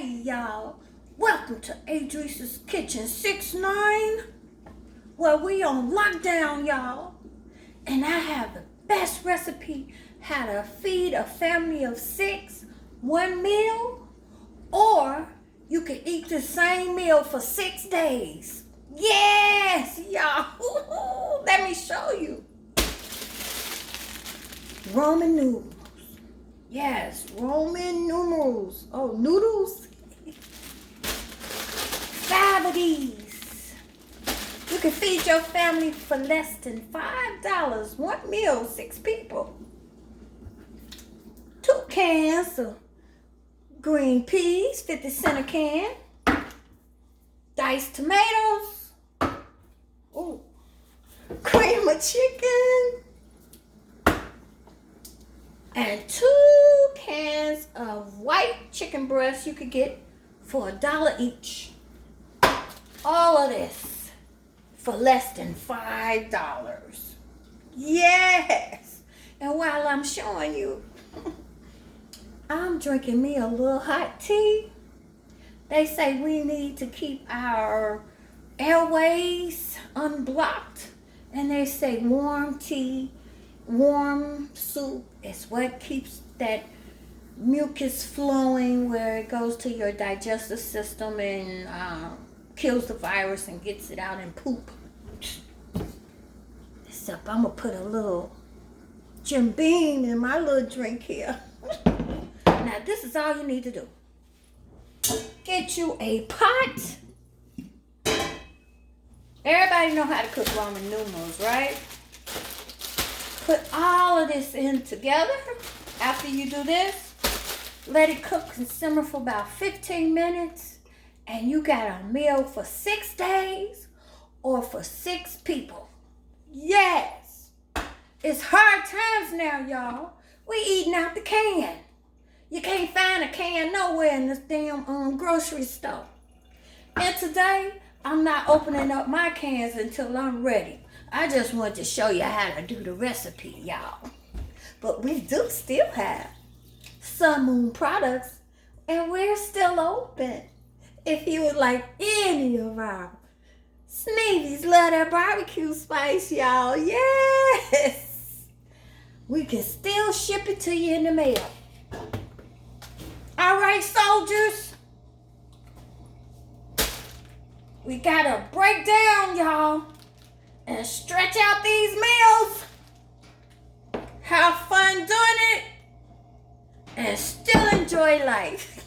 Hey y'all, welcome to Adrice's Kitchen 6ix9ine, where we on lockdown, y'all. And I have the best recipe how to feed a family of 6 one meal, or you can eat the same meal for 6 days. Yes, y'all. Let me show you. Ramen noodles. Yes, Roman numerals. Oh, noodles? 5 of these. You can feed your family for less than $5. One meal, 6 people. 2 cans of green peas, 50 cents a can. Diced tomatoes. Ooh. Cream of chicken. And 2 cans of white chicken breasts you could get for $1 each. All of this for less than $5. Yes. And while I'm showing you, I'm drinking me a little hot tea. They say we need to keep our airways unblocked. And they say warm tea, warm soup is what keeps that mucus flowing, where it goes to your digestive system and kills the virus and gets it out in poop. Except I'm going to put a little Jim Beam in my little drink here. Now this is all you need to do. Get you a pot. Everybody know how to cook ramen noodles, right? Put all of this in together. After you do this, let it cook and simmer for about 15 minutes. And you got a meal for 6 days or for 6 people. Yes. It's hard times now, y'all. We eating out the can. You can't find a can nowhere in this damn grocery store. And today, I'm not opening up my cans until I'm ready. I just wanted to show you how to do the recipe, y'all. But we do still have Sun Moon products, and we're still open. If you would like any of our Sneevies, love that barbecue spice, y'all. Yes. We can still ship it to you in the mail. All right, soldiers. We gotta break down, y'all, and stretch out these meals. Have fun doing it and still enjoy life.